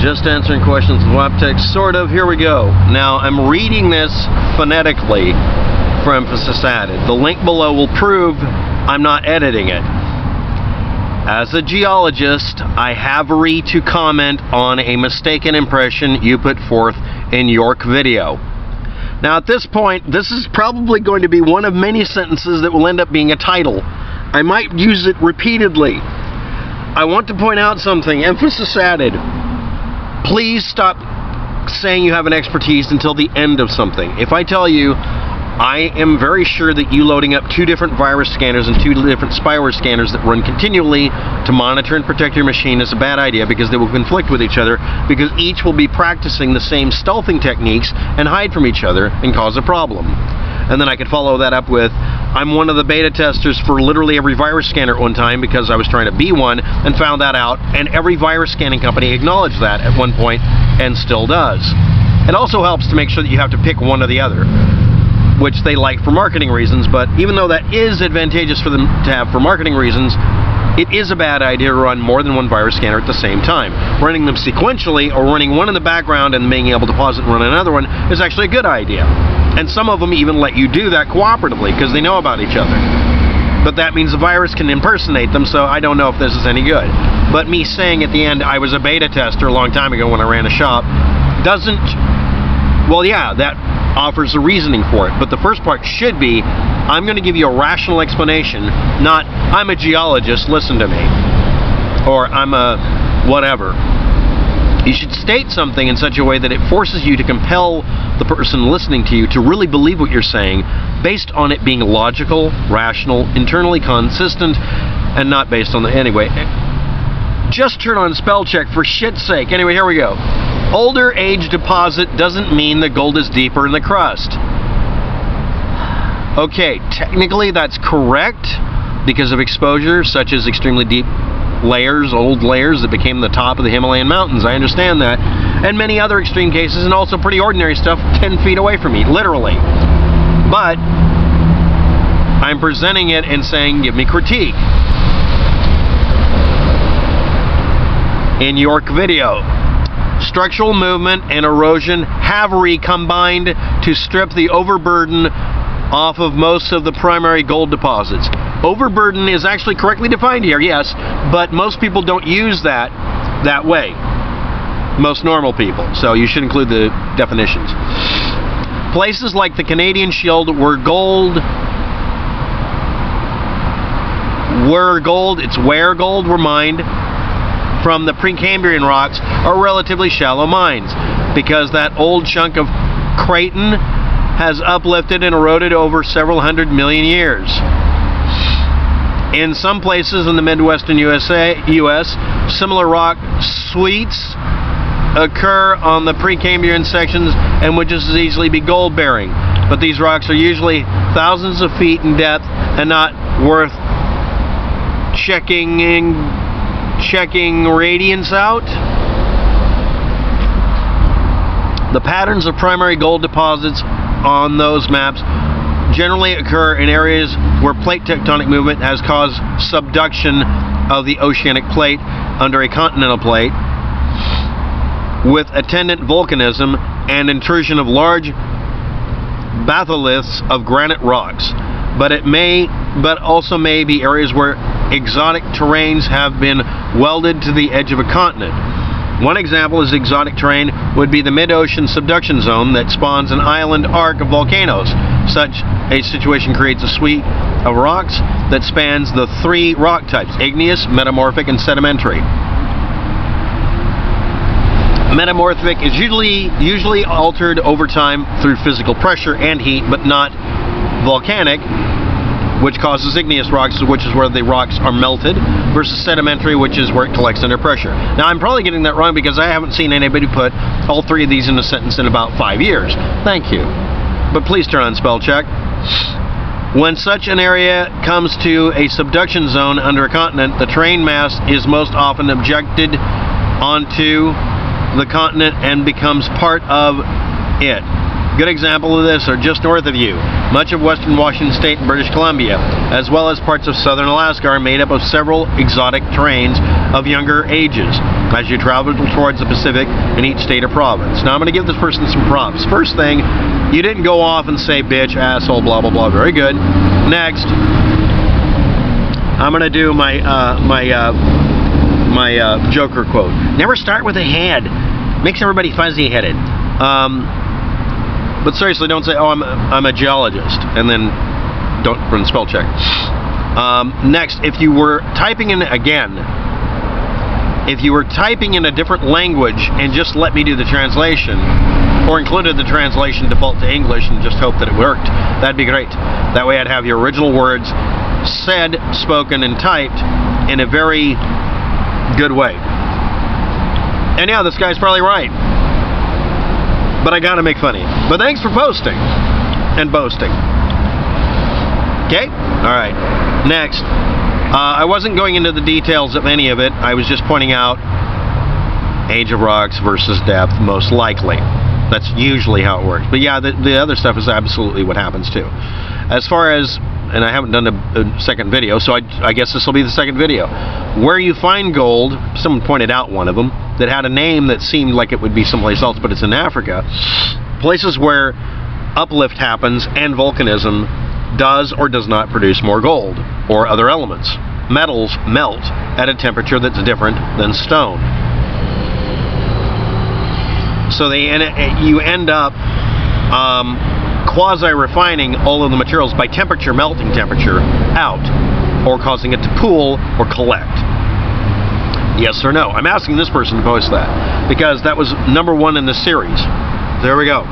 Just answering questions with WAP text, sort of. Here we go. Now, I'm reading this phonetically for emphasis added. The link below will prove I'm not editing it. As a geologist, I have to comment on a mistaken impression you put forth in York video. Now, at this point, this is probably going to be one of many sentences that will end up being a title. I might use it repeatedly. I want to point out something. Emphasis added. Please stop saying you have an expertise until the end of something. If I tell you, I am very sure that you loading up 2 different virus scanners and 2 different spyware scanners that run continually to monitor and protect your machine is a bad idea, because they will conflict with each other, because each will be practicing the same stealthing techniques and hide from each other and cause a problem. And then I could follow that up with, I'm one of the beta testers for literally every virus scanner at one time, because I was trying to be one and found that out, and every virus scanning company acknowledged that at one point and still does. It also helps to make sure that you have to pick one or the other, which they like for marketing reasons, but even though that is advantageous for them to have for marketing reasons, it is a bad idea to run more than one virus scanner at the same time. Running them sequentially or running one in the background and being able to pause it and run another one is actually a good idea. And some of them even let you do that cooperatively because they know about each other. But that means the virus can impersonate them, so I don't know if this is any good. But me saying at the end I was a beta tester a long time ago when I ran a shop doesn't, well, yeah, that offers a reasoning for it, but the first part should be, I'm going to give you a rational explanation, not, I'm a geologist, listen to me, or I'm a whatever. You should state something in such a way that it forces you to compel the person listening to you to really believe what you're saying, based on it being logical, rational, internally consistent, and not based on the, anyway. Just turn on spell check for shit's sake. Anyway, here we go. Older age deposit doesn't mean the gold is deeper in the crust. Okay, technically that's correct because of exposure, such as extremely deep layers, old layers that became the top of the Himalayan mountains. I understand that. And many other extreme cases, and also pretty ordinary stuff 10 feet away from me, literally. But I'm presenting it and saying, give me critique. In York video, structural movement and erosion have recombined to strip the overburden off of most of the primary gold deposits. Overburden is actually correctly defined here, yes, but most people don't use that way. Most normal people, so you should include the definitions. Places like the Canadian Shield where gold were mined from the Precambrian rocks are relatively shallow mines, because that old chunk of Creighton has uplifted and eroded over several 100 million years. In some places in the Midwestern US, similar rock suites occur on the Precambrian sections and would just as easily be gold-bearing. But these rocks are usually thousands of feet in depth and not worth checking radiance out. The patterns of primary gold deposits on those maps generally occur in areas where plate tectonic movement has caused subduction of the oceanic plate under a continental plate, with attendant volcanism and intrusion of large batholiths of granite rocks. But also may be areas where exotic terrains have been welded to the edge of a continent. One example is exotic terrain would be the mid-ocean subduction zone that spawns an island arc of volcanoes. Such a situation creates a suite of rocks that spans the 3 rock types: igneous, metamorphic, and sedimentary. Metamorphic is usually altered over time through physical pressure and heat, but not volcanic, which causes igneous rocks, which is where the rocks are melted, versus sedimentary, which is where it collects under pressure. Now, I'm probably getting that wrong because I haven't seen anybody put all 3 of these in a sentence in about 5 years. Thank you. But please turn on spell check. When such an area comes to a subduction zone under a continent, the terrain mass is most often ejected onto the continent and becomes part of it. Good example of this are just north of you. Much of western Washington State and British Columbia, as well as parts of southern Alaska, are made up of several exotic terrains of younger ages as you travel towards the Pacific in each state or province. Now I'm going to give this person some props. First thing, you didn't go off and say bitch, asshole, blah, blah, blah. Very good. Next, I'm going to do my Joker quote. Never start with a head. Makes everybody fuzzy-headed. But seriously, don't say, oh, I'm a geologist, and then don't run spell check. Next, if you were typing in, again, if you were typing in a different language and just let me do the translation, or included the translation default to English and just hope that it worked, that'd be great. That way I'd have your original words said, spoken, and typed in a very good way. And yeah, this guy's probably right. But I gotta make fun of you. But thanks for posting and boasting. Okay? Alright. Next. I wasn't going into the details of any of it. I was just pointing out age of rocks versus depth, most likely. That's usually how it works. But yeah, the other stuff is absolutely what happens too. As far as, and I haven't done a second video, so I guess this will be the second video. Where you find gold, someone pointed out one of them, that had a name that seemed like it would be someplace else, but it's in Africa. Places where uplift happens and volcanism does or does not produce more gold or other elements. Metals melt at a temperature that's different than stone. So you end up quasi-refining all of the materials by melting temperature out, or causing it to pool or collect. Yes or no? I'm asking this person to post that, because that was #1 in the series. There we go.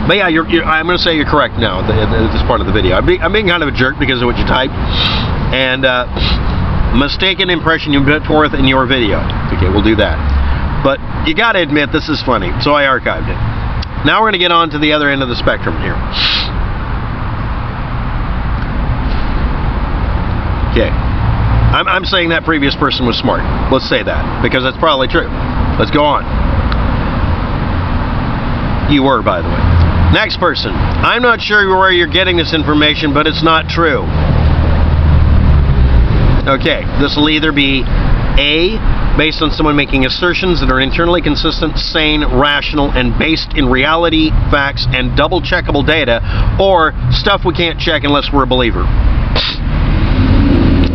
But yeah, I'm going to say you're correct now, this part of the video. I'm being kind of a jerk because of what you typed, and mistaken impression you put forth in your video. Okay, we'll do that. But you got to admit, this is funny, so I archived it. Now we're going to get on to the other end of the spectrum here. Okay. I'm saying that previous person was smart. Let's say that, because that's probably true. Let's go on. You were, by the way. Next person. I'm not sure where you're getting this information, but it's not true. Okay, this will either be A, based on someone making assertions that are internally consistent, sane, rational, and based in reality, facts, and double-checkable data, or stuff we can't check unless we're a believer.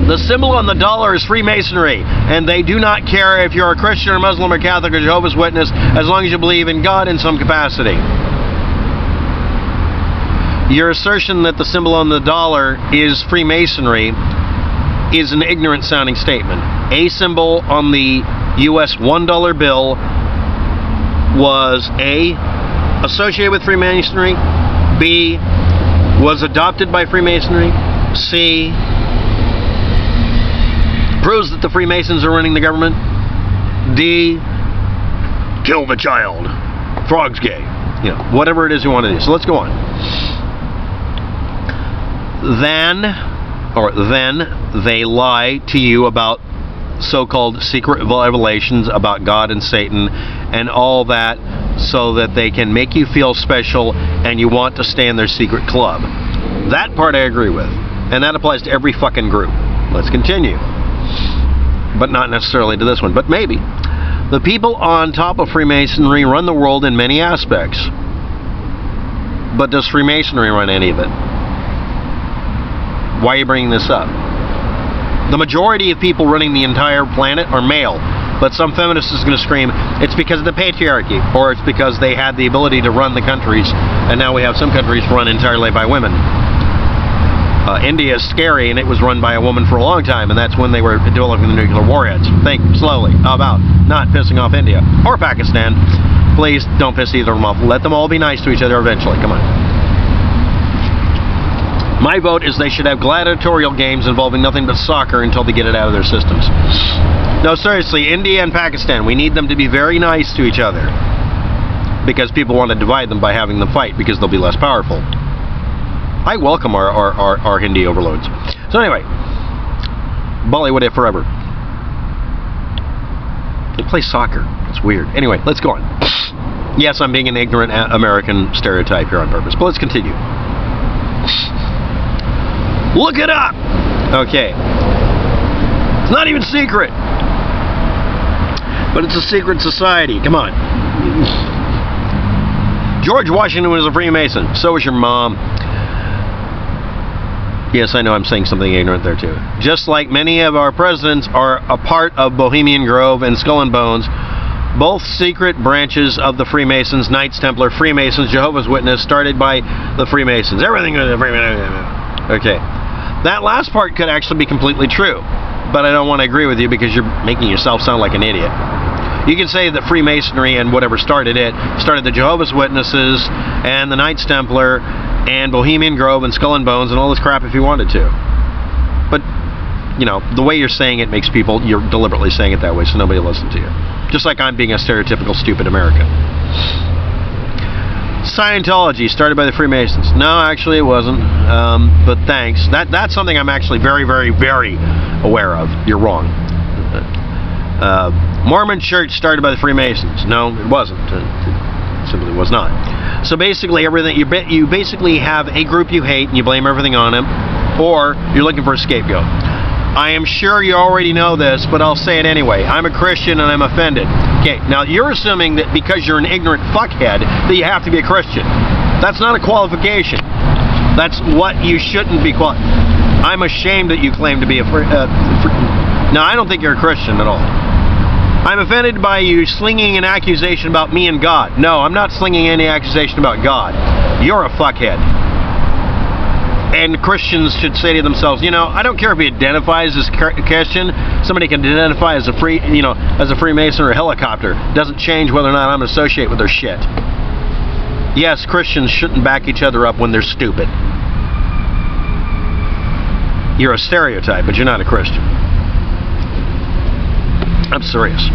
The symbol on the dollar is Freemasonry, and they do not care if you're a Christian or Muslim or Catholic or Jehovah's Witness, as long as you believe in God in some capacity. Your assertion that the symbol on the dollar is Freemasonry is an ignorant-sounding statement. A symbol on the U.S. $1 bill was A, associated with Freemasonry, B, was adopted by Freemasonry, C, proves that the Freemasons are running the government, D, kill the child, frog's gay, you know, whatever it is you want to do. So let's go on. Then they lie to you about so-called secret revelations about God and Satan and all that, so that they can make you feel special and you want to stay in their secret club. That part I agree with, and that applies to every fucking group. Let's continue. But not necessarily to this one, but maybe. The people on top of Freemasonry run the world in many aspects. But does Freemasonry run any of it? Why are you bringing this up? The majority of people running the entire planet are male, but some feminist is going to scream, it's because of the patriarchy, or it's because they had the ability to run the countries, and now we have some countries run entirely by women. India is scary, and it was run by a woman for a long time, and that's when they were developing the nuclear warheads. Think slowly about not pissing off India or Pakistan. Please don't piss either of them off. Let them all be nice to each other eventually. Come on. My vote is they should have gladiatorial games involving nothing but soccer until they get it out of their systems. No, seriously, India and Pakistan, we need them to be very nice to each other, because people want to divide them by having them fight because they'll be less powerful. I welcome our Hindi overloads. So anyway, Bollywood it forever. They play soccer. It's weird. Anyway, let's go on. Yes, I'm being an ignorant American stereotype here on purpose, but let's continue. Look it up! Okay. It's not even secret. But it's a secret society. Come on. George Washington was a Freemason. So was your mom. Yes, I know I'm saying something ignorant there too. Just like many of our presidents are a part of Bohemian Grove and Skull and Bones, both secret branches of the Freemasons, Knights Templar, Freemasons, Jehovah's Witness, started by the Freemasons. Everything is a Freemason. Okay. That last part could actually be completely true, but I don't want to agree with you because you're making yourself sound like an idiot. You can say that Freemasonry and whatever started the Jehovah's Witnesses and the Knights Templar and Bohemian Grove and Skull and Bones and all this crap if you wanted to. But, you know, the way you're saying it makes people, you're deliberately saying it that way so nobody will listen to you. Just like I'm being a stereotypical stupid American. Scientology started by the Freemasons. No, actually it wasn't. But thanks. That's something I'm actually very, very, very aware of. You're wrong. Mormon Church started by the Freemasons. No, it wasn't. It simply was not. So basically, everything you basically have a group you hate and you blame everything on them, or you're looking for a scapegoat. I am sure you already know this, but I'll say it anyway. I'm a Christian and I'm offended. Okay, now you're assuming that because you're an ignorant fuckhead that you have to be a Christian. That's not a qualification. That's what you shouldn't be I'm ashamed that you claim to be a No, I don't think you're a Christian at all. I'm offended by you slinging an accusation about me and God. No, I'm not slinging any accusation about God. You're a fuckhead. And Christians should say to themselves, you know, I don't care if he identifies as Christian. Somebody can identify as a Freemason or a helicopter. Doesn't change whether or not I'm associated with their shit. Yes, Christians shouldn't back each other up when they're stupid. You're a stereotype, but you're not a Christian. I'm serious.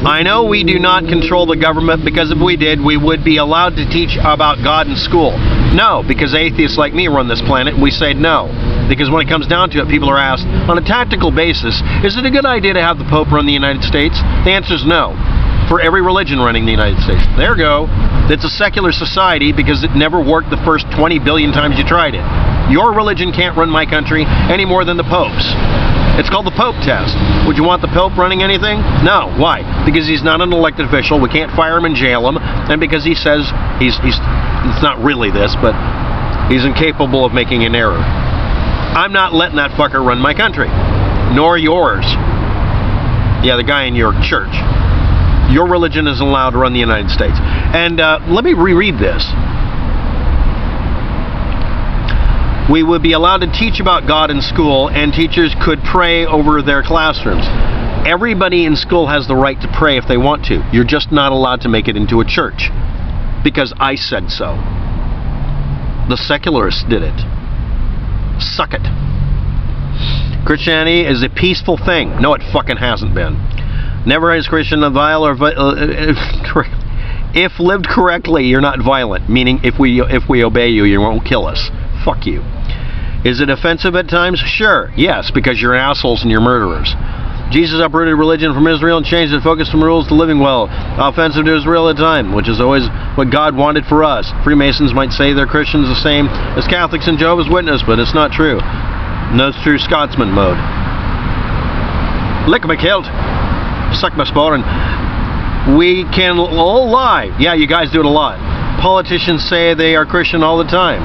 I know we do not control the government because if we did, we would be allowed to teach about God in school. No, because atheists like me run this planet, and we say no. Because when it comes down to it, people are asked, on a tactical basis, is it a good idea to have the Pope run the United States? The answer is no. For every religion running the United States. There you go. It's a secular society because it never worked the first 20 billion times you tried it. Your religion can't run my country any more than the Pope's. It's called the Pope test. Would you want the Pope running anything? No. Why? Because he's not an elected official. We can't fire him and jail him. And because he says it's not really this, but he's incapable of making an error. I'm not letting that fucker run my country. Nor yours. Yeah, the guy in your church. Your religion isn't allowed to run the United States. And let me reread this. We would be allowed to teach about God in school, and teachers could pray over their classrooms. Everybody in school has the right to pray if they want to. You're just not allowed to make it into a church. Because I said so. The secularists did it. Suck it. Christianity is a peaceful thing. No, it fucking hasn't been. Never has Christian a vile or if lived correctly, you're not violent. Meaning, if we obey you, you won't kill us. Fuck you. Is it offensive at times? Sure. Yes, because you're assholes and you're murderers. Jesus uprooted religion from Israel and changed its focus from rules to living well. Offensive to Israel at the time, which is always what God wanted for us. Freemasons might say they're Christians the same as Catholics and Jehovah's Witness, but it's not true. No, it's true Scotsman mode. Lick my kilt. Suck my sporran. We can all lie. Yeah, you guys do it a lot. Politicians say they are Christian all the time.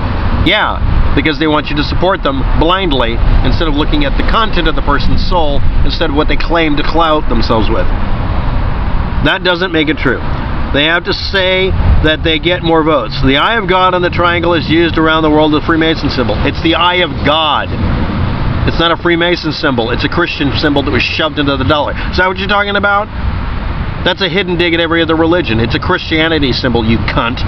Yeah, because they want you to support them blindly instead of looking at the content of the person's soul instead of what they claim to clout themselves with. That doesn't make it true. They have to say that they get more votes. The eye of God on the triangle is used around the world as a Freemason symbol. It's the eye of God. It's not a Freemason symbol. It's a Christian symbol that was shoved into the dollar. Is that what you're talking about? That's a hidden dig at every other religion. It's a Christianity symbol, you cunt.